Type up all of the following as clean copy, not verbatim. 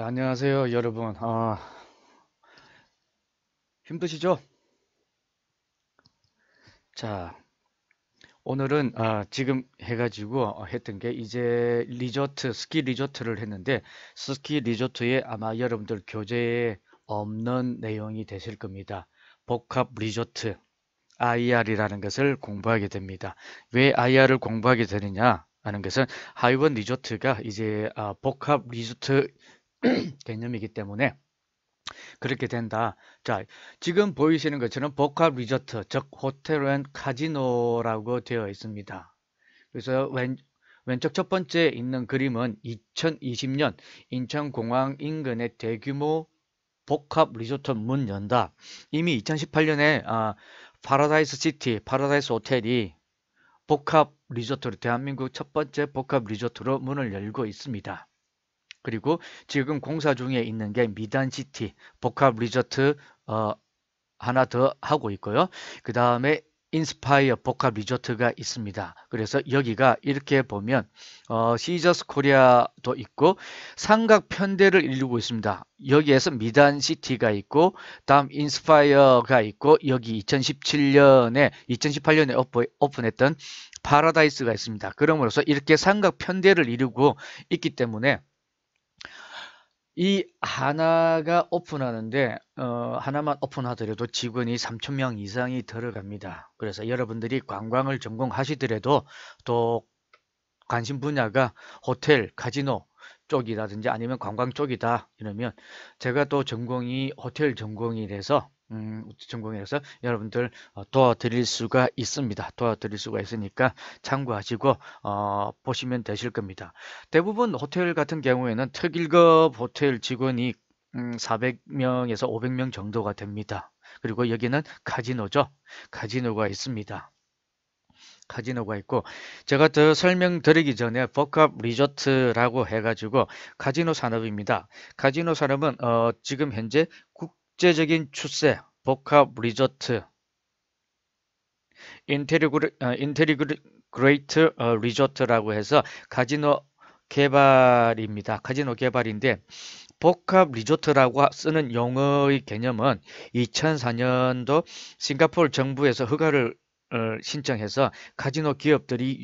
안녕하세요, 여러분. 힘드시죠? 자, 오늘은 지금 해가지고 했던 게 이제 리조트, 스키 리조트를 했는데 스키 리조트에 아마 여러분들 교재에 없는 내용이 되실 겁니다. 복합 리조트, IR이라는 것을 공부하게 됩니다. 왜 IR을 공부하게 되느냐 하는 것은 하이원 리조트가 이제 복합 리조트 개념이기 때문에 그렇게 된다. 자, 지금 보이시는 것처럼 복합 리조트, 즉 호텔 앤 카지노라고 되어 있습니다. 그래서 왼쪽 첫 번째 있는 그림은 2020년 인천공항 인근의 대규모 복합 리조트 문 연다. 이미 2018년에 파라다이스 시티, 파라다이스 호텔이 복합 리조트로 대한민국 첫 번째 복합 리조트로 문을 열고 있습니다. 그리고 지금 공사 중에 있는 게 미단시티 복합 리조트 하나 더 하고 있고요. 그 다음에 인스파이어 복합 리조트가 있습니다. 그래서 여기가 이렇게 보면 시저스 코리아도 있고 삼각 편대를 이루고 있습니다. 여기에서 미단시티가 있고 다음 인스파이어가 있고 여기 2018년에 오픈했던 파라다이스가 있습니다. 그러므로서 이렇게 삼각 편대를 이루고 있기 때문에 이 하나가 오픈하는데 하나만 오픈하더라도 직원이 3,000명 이상이 들어갑니다. 그래서 여러분들이 관광을 전공하시더라도 또 관심 분야가 호텔, 카지노 쪽이라든지 아니면 관광 쪽이다 이러면 제가 또 전공이 호텔 전공이라서 여러분들 도와드릴 수가 있습니다. 도와드릴 수가 있으니까 참고하시고 보시면 되실 겁니다. 대부분 호텔 같은 경우에는 특일급 호텔 직원이 400명에서 500명 정도가 됩니다. 그리고 여기는 카지노죠. 카지노가 있습니다. 카지노가 있고 제가 더 설명드리기 전에 복합 리조트라고 해가지고 카지노 산업입니다. 카지노 산업은 지금 현재 국제적인 추세 복합 리조트 인테리그레이트 리조트라고 해서 카지노 개발입니다. 카지노 개발인데 복합 리조트라고 쓰는 용어의 개념은 2004년도 싱가포르 정부에서 허가를 신청해서 카지노 기업들이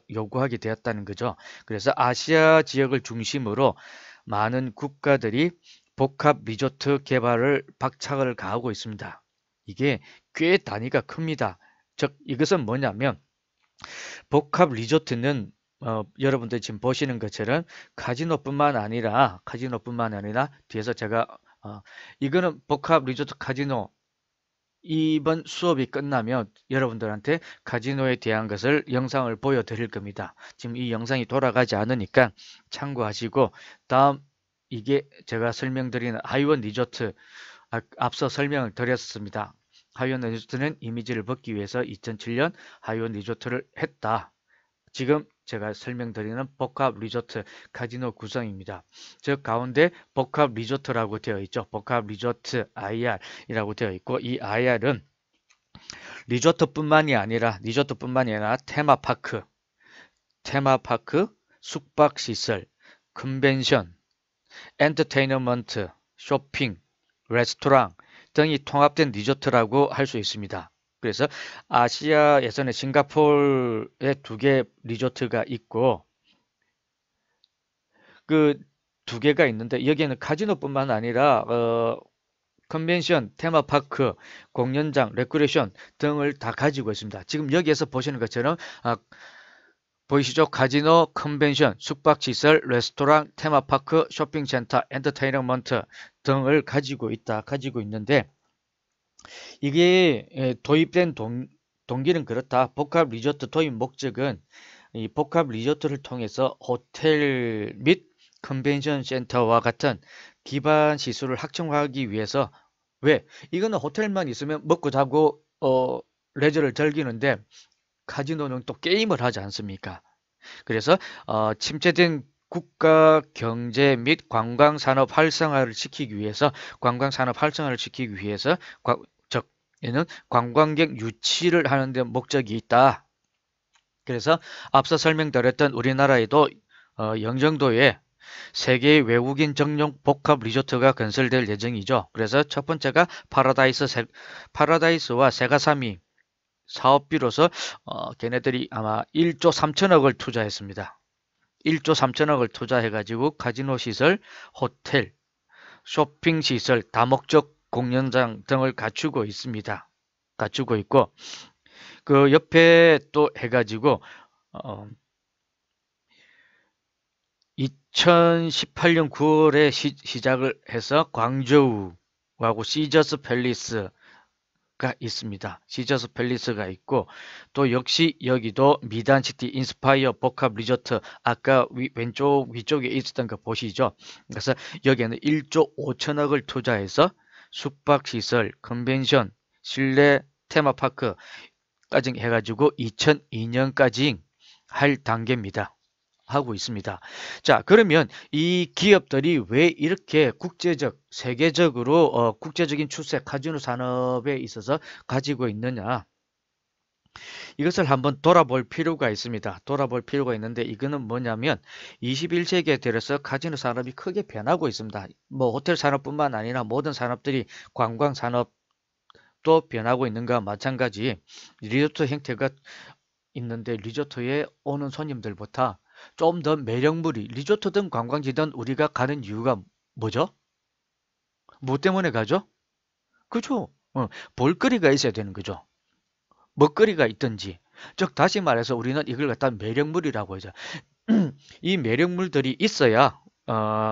요구하게 되었다는 거죠. 그래서 아시아 지역을 중심으로 많은 국가들이 복합 리조트 개발을 박차를 가하고 있습니다. 이게 꽤 단위가 큽니다. 즉 이것은 뭐냐면 복합 리조트는 여러분들 지금 보시는 것처럼 카지노뿐만 아니라 뒤에서 제가 이거는 복합 리조트 카지노 이번 수업이 끝나면 여러분들한테 카지노에 대한 것을 영상을 보여드릴 겁니다. 지금 이 영상이 돌아가지 않으니까 참고하시고 다음 이게 제가 설명드리는 하이원 리조트 앞서 설명을 드렸습니다. 하이원 리조트는 이미지를 벗기 위해서 2007년 하이원 리조트를 했다. 지금 제가 설명드리는 복합 리조트 카지노 구성입니다. 즉 가운데 복합 리조트라고 되어 있죠. 복합 리조트 IR이라고 되어 있고 이 IR은 리조트뿐만이 아니라 테마파크, 숙박시설, 컨벤션, 엔터테인먼트, 쇼핑, 레스토랑 등이 통합된 리조트라고 할 수 있습니다. 그래서 아시아에서는 싱가포르에 2개 리조트가 있고 그 2개가 있는데 여기에는 카지노뿐만 아니라 컨벤션, 테마파크, 공연장, 레크레이션 등을 다 가지고 있습니다. 지금 여기에서 보시는 것처럼 보이시죠? 카지노, 컨벤션, 숙박시설, 레스토랑, 테마파크, 쇼핑센터, 엔터테인먼트 등을 가지고 있는데 이게 도입된 동기는 그렇다. 복합 리조트 도입 목적은 이 복합 리조트를 통해서 호텔 및 컨벤션 센터와 같은 기반 시설을 확충하기 위해서 왜? 이거는 호텔만 있으면 먹고 자고 레저를 즐기는데 카지노는 또 게임을 하지 않습니까? 그래서 침체된 국가 경제 및 관광 산업 활성화를 시키기 위해서 즉 얘는 관광객 유치를 하는 데 목적이 있다. 그래서 앞서 설명드렸던 우리나라에도 영종도에 세개의 외국인 전용 복합 리조트가 건설될 예정이죠. 그래서 첫 번째가 파라다이스와 세가사미 사업비로서 걔네들이 아마 1조 3천억을 투자했습니다. 1조 3천억을 투자해가지고 카지노 시설, 호텔, 쇼핑 시설, 다목적 공연장 등을 갖추고 있습니다. 갖추고 있고 그 옆에 또 해가지고 2018년 9월에 시작을 해서 광저우하고 시저스 팰리스가 있습니다. 시저스 팰리스가 있고 또 역시 여기도 미단시티 인스파이어 복합 리조트 아까 왼쪽 위쪽에 있었던 거 보시죠. 그래서 여기에는 1조 5천억을 투자해서 숙박시설, 컨벤션, 실내 테마파크까지 해가지고 2002년까지 할 단계입니다. 하고 있습니다. 자, 그러면 이 기업들이 왜 이렇게 세계적으로 국제적인 추세 카지노 산업에 있어서 가지고 있느냐? 이것을 한번 돌아볼 필요가 있습니다. 돌아볼 필요가 있는데 이거는 뭐냐면 21세기에 들어서 카지노 산업이 크게 변하고 있습니다. 뭐 호텔 산업뿐만 아니라 모든 산업들이 관광 산업도 변하고 있는 것과 마찬가지 리조트 형태가 있는데 리조트에 오는 손님들보다 좀 더 매력물이 리조트든 관광지든 우리가 가는 이유가 뭐죠? 뭐 때문에 가죠? 그죠? 볼거리가 있어야 되는 거죠. 먹거리가 있든지. 즉 다시 말해서 우리는 이걸 갖다 매력물이라고 하죠. 이 매력물들이 있어야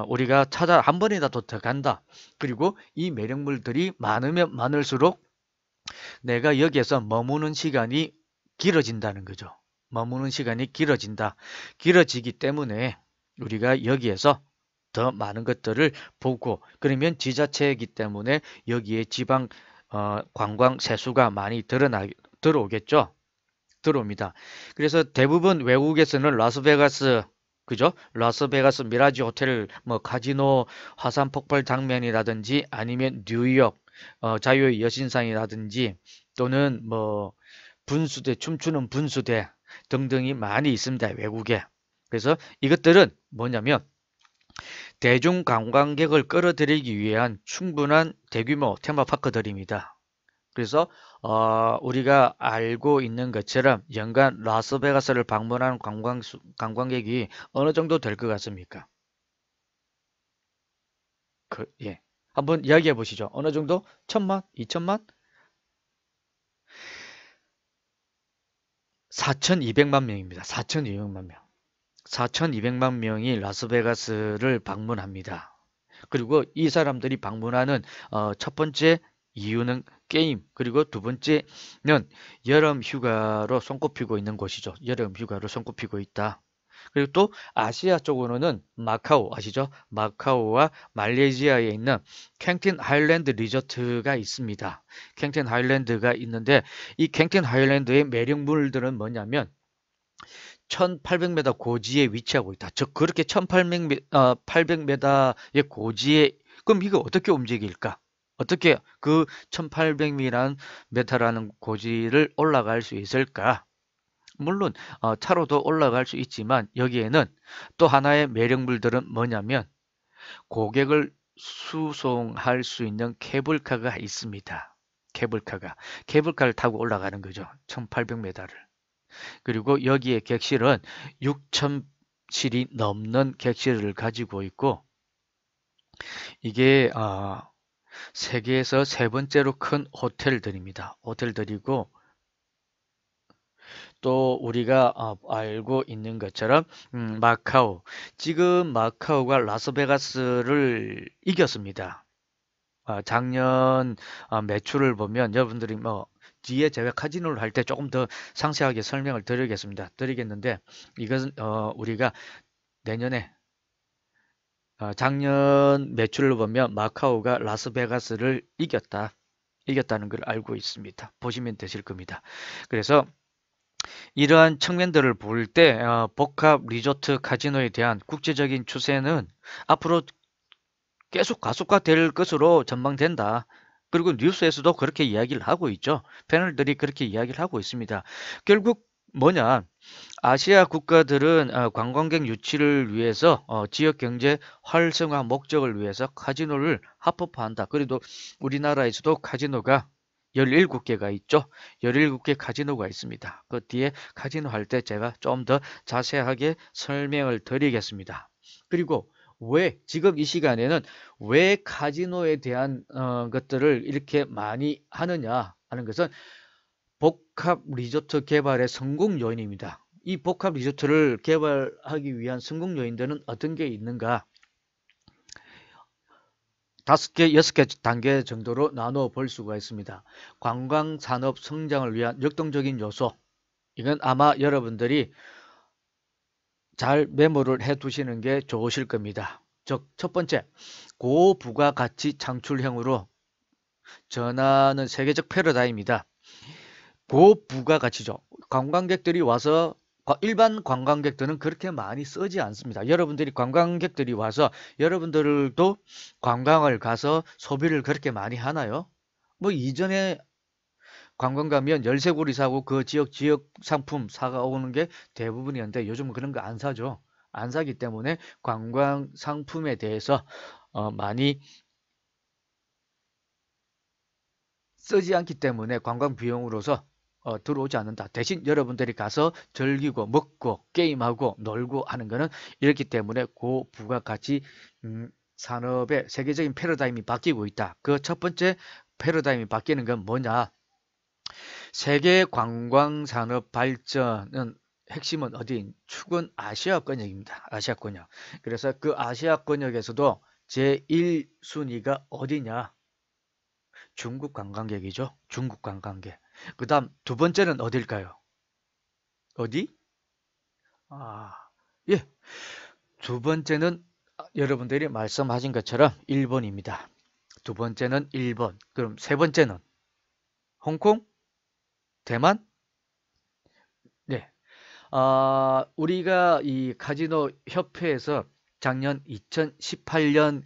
우리가 한 번이라도 더 간다. 그리고 이 매력물들이 많으면 많을수록 내가 여기에서 머무는 시간이 길어진다는 거죠. 머무는 시간이 길어지기 때문에 우리가 여기에서 더 많은 것들을 보고 그러면 지자체이기 때문에 여기에 지방 관광 세수가 많이 들어오겠죠. 들어옵니다. 그래서 대부분 외국에서는 라스베가스 그죠? 라스베가스 미라지 호텔 뭐 카지노 화산 폭발 장면이라든지 아니면 뉴욕 자유의 여신상이라든지 또는 뭐 분수대 춤추는 분수대 등등이 많이 있습니다. 외국에. 그래서 이것들은 뭐냐면 대중 관광객을 끌어들이기 위한 충분한 대규모 테마파크들입니다. 그래서 우리가 알고 있는 것처럼 연간 라스베가스를 방문하는 관광객이 어느 정도 될 것 같습니까? 예. 한번 이야기해 보시죠. 어느 정도? 1,000만? 2,000만? 4,200만 명입니다. 4,200만 명. 4,200만 명이 라스베가스를 방문합니다. 그리고 이 사람들이 방문하는 첫 번째 이유는 게임, 그리고 두 번째는 여름 휴가로 손꼽히고 있는 곳이죠. 여름 휴가로 손꼽히고 있다. 그리고 또 아시아 쪽으로는 마카오 아시죠? 마카오와 말레이시아에 있는 캥틴 하일랜드 리조트가 있습니다. 캥틴 하일랜드가 있는데 이 캥틴 하일랜드의 매력물들은 뭐냐면 1800m 고지에 위치하고 있다. 즉 그렇게 1800m의 고지에 그럼 이거 어떻게 움직일까? 어떻게 그 1800m라는 고지를 올라갈 수 있을까? 물론 차로도 올라갈 수 있지만 여기에는 또 하나의 매력물들은 뭐냐면 고객을 수송할 수 있는 케이블카가 있습니다. 케이블카를 타고 올라가는 거죠. 1800m를. 그리고 여기에 객실은 6,000실이 넘는 객실을 가지고 있고 이게 세계에서 세 번째로 큰 호텔들입니다. 호텔들이고 또 우리가 알고 있는 것처럼 마카오 지금 마카오가 라스베가스를 이겼습니다. 작년 매출을 보면 여러분들이 뭐 뒤에 제가 카지노를 할 때 조금 더 상세하게 설명을 드리겠는데 이것은 우리가 내년에 작년 매출을 보면 마카오가 라스베가스를 이겼다는 걸 알고 있습니다. 보시면 되실 겁니다. 그래서 이러한 측면들을 볼 때 복합 리조트 카지노에 대한 국제적인 추세는 앞으로 계속 가속화될 것으로 전망된다. 그리고 뉴스에서도 그렇게 이야기를 하고 있죠. 패널들이 그렇게 이야기를 하고 있습니다. 결국 뭐냐? 아시아 국가들은 관광객 유치를 위해서 지역 경제 활성화 목적을 위해서 카지노를 합법화한다. 그래도 우리나라에서도 카지노가 17개가 있죠. 17개 카지노가 있습니다. 그 뒤에 카지노 할 때 제가 좀 더 자세하게 설명을 드리겠습니다. 그리고 왜 지금 이 시간에는 왜 카지노에 대한 것들을 이렇게 많이 하느냐 하는 것은 복합 리조트 개발의 성공 요인입니다. 이 복합 리조트를 개발하기 위한 성공 요인들은 어떤 게 있는가? 5개, 6개 단계 정도로 나누어 볼 수가 있습니다. 관광 산업 성장을 위한 역동적인 요소. 이건 아마 여러분들이 잘 메모를 해 두시는 게 좋으실 겁니다. 즉, 첫 번째, 고부가가치 창출형으로 전하는 세계적 패러다임이다. 고부가가치죠. 관광객들이 와서 일반 관광객들은 그렇게 많이 쓰지 않습니다. 여러분들이 관광객들이 와서 여러분들도 관광을 가서 소비를 그렇게 많이 하나요? 뭐 이전에 관광 가면 열쇠고리 사고 그 지역 상품 사가 오는 게 대부분이었는데 요즘은 그런 거 안 사죠. 안 사기 때문에 관광 상품에 대해서 많이 쓰지 않기 때문에 관광 비용으로서 들어오지 않는다. 대신 여러분들이 가서 즐기고 먹고 게임하고 놀고 하는 거는 이렇기 때문에 고부가가치 산업의 세계적인 패러다임이 바뀌고 있다. 그 첫 번째 패러다임이 바뀌는 건 뭐냐? 세계 관광 산업 발전은 핵심은 어디인? 축은 아시아권역입니다. 아시아권역. 그래서 그 아시아권역에서도 제1순위가 어디냐? 중국 관광객이죠. 중국 관광객. 그 다음 두 번째는 어딜까요? 어디? 아, 예. 두 번째는 여러분들이 말씀하신 것처럼 일본입니다. 두 번째는 일본. 그럼 세 번째는 홍콩? 대만? 네. 우리가 이 카지노 협회에서 작년 2018년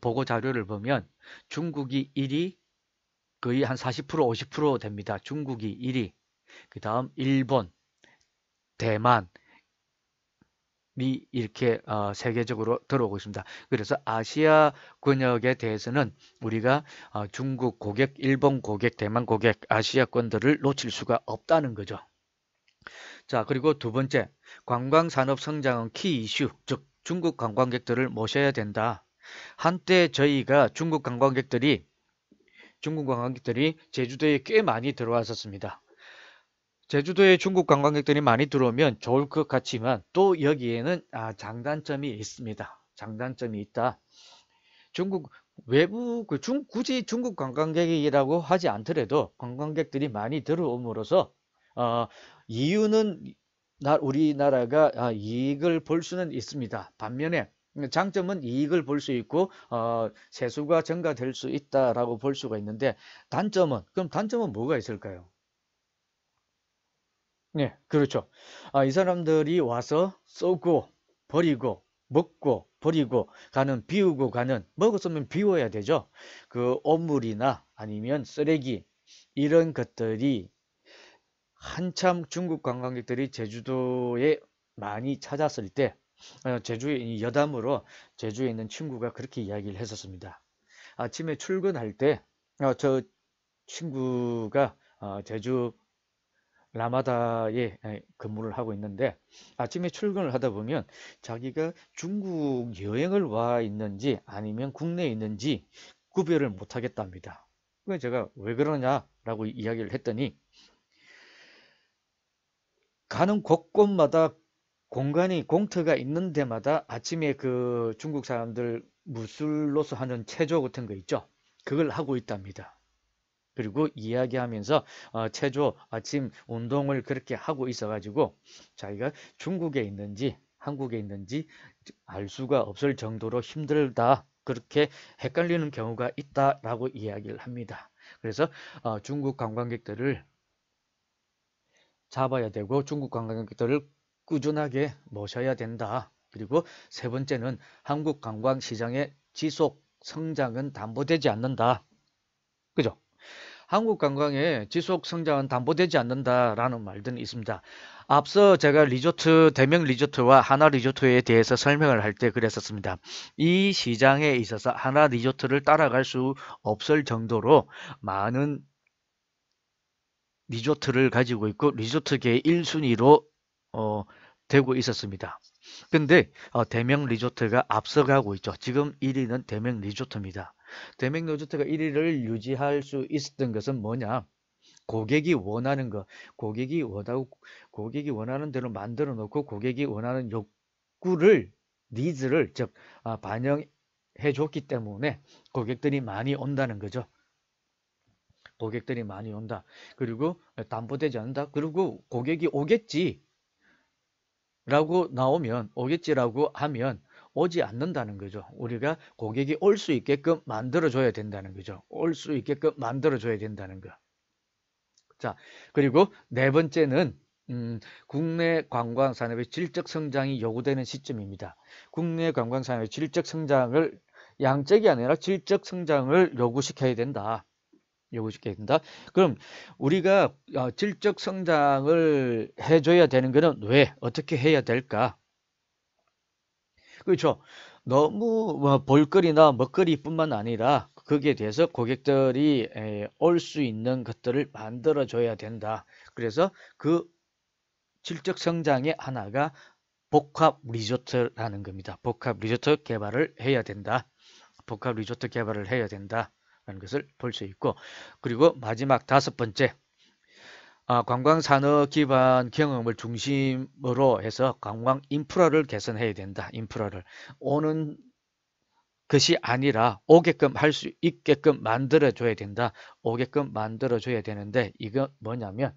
보고 자료를 보면 중국이 1위, 거의 한 40%, 50% 됩니다. 중국이 1위. 그 다음 일본, 대만이 이렇게 세계적으로 들어오고 있습니다. 그래서 아시아 권역에 대해서는 우리가 중국 고객, 일본 고객, 대만 고객, 아시아권들을 놓칠 수가 없다는 거죠. 자, 그리고 두 번째, 관광산업 성장은 키 이슈, 즉 중국 관광객들을 모셔야 된다. 한때 저희가 중국 관광객들이 제주도에 꽤 많이 들어왔었습니다. 제주도에 중국 관광객들이 많이 들어오면 좋을 것 같지만 또 여기에는 장단점이 있습니다. 장단점이 있다. 중국 외부 굳이 중국 관광객이라고 하지 않더라도 관광객들이 많이 들어옴으로써 어, 이유는 우리나라가 이익을 볼 수는 있습니다. 반면에 장점은 이익을 볼 수 있고 세수가 증가될 수 있다라고 볼 수가 있는데 그럼 단점은 뭐가 있을까요? 네, 그렇죠. 이 사람들이 와서 쏘고 버리고 먹고 버리고 가는 비우고 가는 먹었으면 비워야 되죠. 그 오물이나 아니면 쓰레기 이런 것들이 한참 중국 관광객들이 제주도에 많이 찾았을 때 제주에 여담으로 제주에 있는 친구가 그렇게 이야기를 했었습니다. 아침에 출근할 때 저 친구가 제주 라마다에 근무를 하고 있는데 아침에 출근을 하다 보면 자기가 중국 여행을 와 있는지 아니면 국내에 있는지 구별을 못 하겠답니다. 그래서 제가 왜 그러냐라고 이야기를 했더니 가는 곳곳마다 공터가 있는 데마다 아침에 그 중국 사람들 무술로서 하는 체조 같은 거 있죠. 그걸 하고 있답니다. 그리고 이야기하면서 체조 아침 운동을 그렇게 하고 있어가지고 자기가 중국에 있는지 한국에 있는지 알 수가 없을 정도로 힘들다. 그렇게 헷갈리는 경우가 있다라고 이야기를 합니다. 그래서 중국 관광객들을 잡아야 되고 중국 관광객들을 꾸준하게 모셔야 된다. 그리고 세 번째는 한국 관광 시장의 지속 성장은 담보되지 않는다. 그죠? 한국 관광의 지속 성장은 담보되지 않는다라는 말들은 있습니다. 앞서 제가 리조트, 대명 리조트와 하나 리조트에 대해서 설명을 할 때 그랬었습니다. 이 시장에 있어서 하나 리조트를 따라갈 수 없을 정도로 많은 리조트를 가지고 있고 리조트계의 1순위로 어, 되고 있었습니다. 근데 대명 리조트가 앞서가고 있죠. 지금 1위는 대명 리조트입니다. 대명 리조트가 1위를 유지할 수 있었던 것은 뭐냐? 고객이 원하는 거, 고객이 원하는 대로 만들어 놓고 고객이 원하는 욕구를, 니즈를 즉 반영해 줬기 때문에 고객들이 많이 온다는 거죠. 고객들이 많이 온다. 그리고 담보되지 않는다. 그리고 고객이 오겠지라고 나오면, 오겠지라고 하면 오지 않는다는 거죠. 우리가 고객이 올 수 있게끔 만들어줘야 된다는 거죠. 올 수 있게끔 만들어줘야 된다는 거. 자, 그리고 네 번째는 국내 관광 산업의 질적 성장이 요구되는 시점입니다. 국내 관광 산업의 질적 성장을 양적이 아니라 질적 성장을 요구시켜야 된다. 요구시켜야 된다. 그럼 우리가 질적 성장을 해줘야 되는 것은 왜? 어떻게 해야 될까? 그렇죠. 너무 볼거리나 먹거리뿐만 아니라 거기에 대해서 고객들이 올 수 있는 것들을 만들어 줘야 된다. 그래서 그 질적 성장의 하나가 복합 리조트라는 겁니다. 복합 리조트 개발을 해야 된다. 복합 리조트 개발을 해야 된다라는 것을 볼 수 있고, 그리고 마지막 다섯 번째, 관광산업 기반 경험을 중심으로 해서 관광 인프라를 개선해야 된다. 인프라를 오는 것이 아니라 오게끔 할 수 있게끔 만들어줘야 된다. 오게끔 만들어줘야 되는데 이거 뭐냐면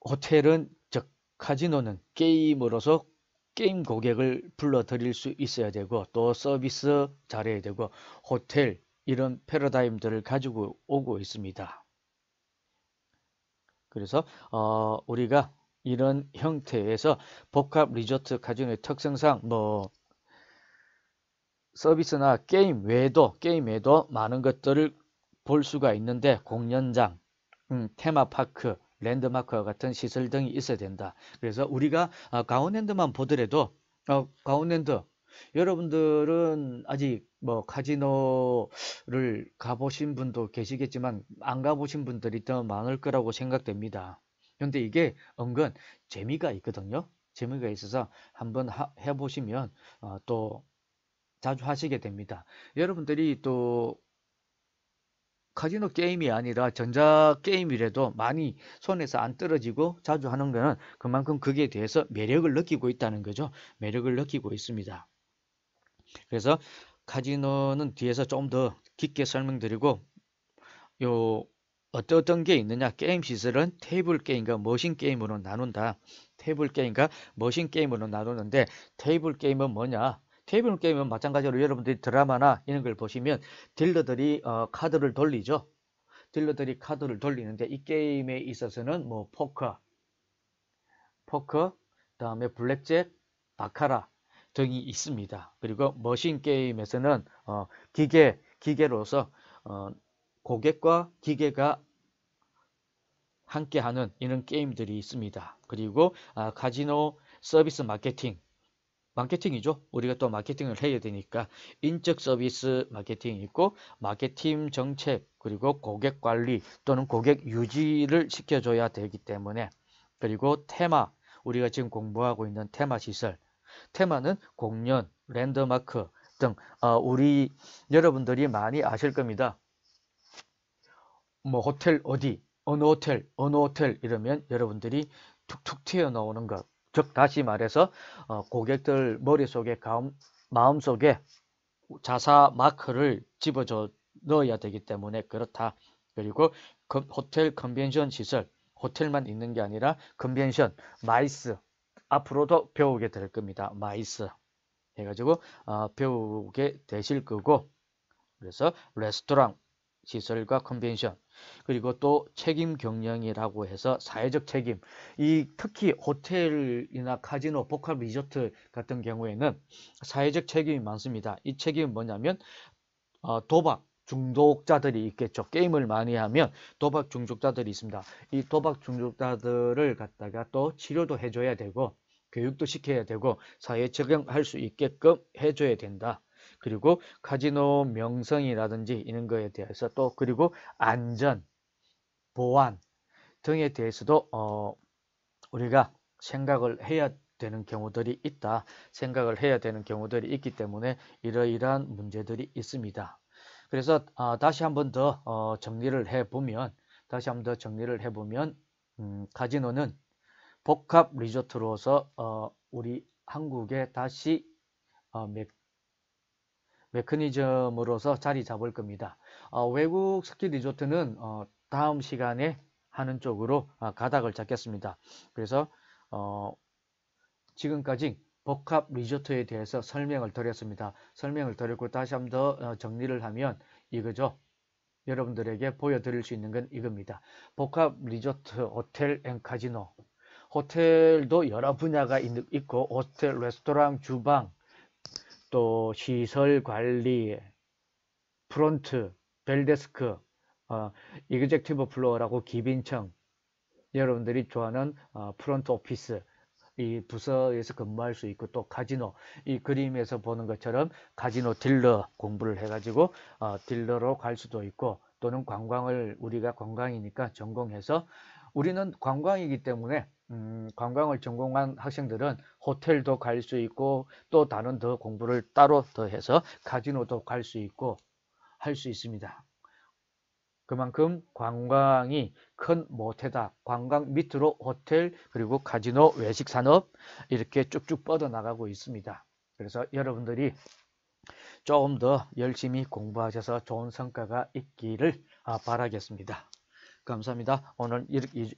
호텔은 즉 카지노는 게임으로서 게임 고객을 불러들일 수 있어야 되고 또 서비스 잘해야 되고 호텔 이런 패러다임들을 가지고 오고 있습니다. 그래서 우리가 이런 형태에서 복합 리조트 카지노의 특성상 뭐 서비스나 게임 외에도 많은 것들을 볼 수가 있는데 공연장, 테마파크, 랜드마크와 같은 시설 등이 있어야 된다. 그래서 우리가 강원랜드만 보더라도 강원랜드 여러분들은 아직 뭐 카지노를 가보신 분도 계시겠지만 안 가보신 분들이 더 많을 거라고 생각됩니다. 그런데 이게 은근 재미가 있거든요. 재미가 있어서 한번 해보시면 또 자주 하시게 됩니다. 여러분들이 또 카지노 게임이 아니라 전자 게임이라도 많이 손에서 안 떨어지고 자주 하는 거는 그만큼 거기에 대해서 매력을 느끼고 있다는 거죠. 매력을 느끼고 있습니다. 그래서 카지노는 뒤에서 좀 더 깊게 설명드리고 요 어떤 게 있느냐 게임 시설은 테이블 게임과 머신 게임으로 나눈다. 테이블 게임과 머신 게임으로 나누는데 테이블 게임은 뭐냐? 테이블 게임은 마찬가지로 여러분들이 드라마나 이런 걸 보시면 딜러들이 카드를 돌리죠. 딜러들이 카드를 돌리는데 이 게임에 있어서는 뭐 포커, 그다음에 블랙잭, 바카라 등이 있습니다. 그리고 머신 게임에서는 기계로서 고객과 기계가 함께하는 이런 게임들이 있습니다. 그리고 카지노 서비스 마케팅이죠. 우리가 또 마케팅을 해야 되니까 인적 서비스 마케팅이 있고 마케팅 정책 그리고 고객 관리 또는 고객 유지를 시켜줘야 되기 때문에 그리고 테마 우리가 지금 공부하고 있는 테마 시설 테마는 공연, 랜드마크 등 우리 여러분들이 많이 아실 겁니다. 뭐 호텔 어디 어느 호텔 이러면 여러분들이 툭툭 튀어나오는 것. 즉 다시 말해서 고객들 머릿속에 마음속에 자사 마크를 집어줘 넣어야 되기 때문에 그렇다. 그리고 호텔 컨벤션 시설 호텔만 있는 게 아니라 컨벤션 마이스 앞으로도 배우게 될 겁니다. 마이스 해가지고 배우게 되실 거고 그래서 레스토랑 시설과 컨벤션 그리고 또 책임 경영이라고 해서 사회적 책임 이 특히 호텔이나 카지노 복합 리조트 같은 경우에는 사회적 책임이 많습니다. 이 책임은 뭐냐면 도박 중독자들이 있겠죠. 게임을 많이 하면 도박 중독자들이 있습니다. 이 도박 중독자들을 갖다가 또 치료도 해줘야 되고 교육도 시켜야 되고 사회에 적응할 수 있게끔 해줘야 된다. 그리고 카지노 명성이라든지 이런 거에 대해서 또 그리고 안전, 보안 등에 대해서도 우리가 생각을 해야 되는 경우들이 있다. 생각을 해야 되는 경우들이 있기 때문에 이러이러한 문제들이 있습니다. 그래서 다시 한번 더 정리를 해보면 카지노는 복합 리조트로서 우리 한국에 다시 메커니즘으로서 자리 잡을 겁니다. 외국 스키 리조트는 다음 시간에 하는 쪽으로 가닥을 잡겠습니다. 그래서 지금까지 복합 리조트에 대해서 설명을 드렸습니다. 설명을 드렸고 다시 한번 더 정리를 하면 이거죠. 여러분들에게 보여드릴 수 있는 건 이겁니다. 복합 리조트, 호텔 앤 카지노. 호텔도 여러 분야가 있고 호텔, 레스토랑, 주방, 또 시설 관리, 프론트, 벨데스크, 이그젝티브 플로어라고 기빈청, 여러분들이 좋아하는 프론트 오피스, 이 부서에서 근무할 수 있고 또 카지노, 이 그림에서 보는 것처럼 카지노 딜러 공부를 해가지고 딜러로 갈 수도 있고 또는 관광을 우리가 관광이니까 전공해서 우리는 관광이기 때문에 관광을 전공한 학생들은 호텔도 갈 수 있고 또 다른 더 공부를 따로 더 해서 카지노도 갈 수 있고 할 수 있습니다. 그만큼 관광이 큰 모태다. 관광 밑으로 호텔 그리고 카지노 외식 산업 이렇게 쭉쭉 뻗어나가고 있습니다. 그래서 여러분들이 조금 더 열심히 공부하셔서 좋은 성과가 있기를 바라겠습니다. 감사합니다. 오늘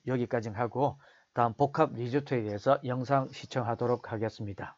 여기까지 하고 다음 복합 리조트에 대해서 영상 시청하도록 하겠습니다.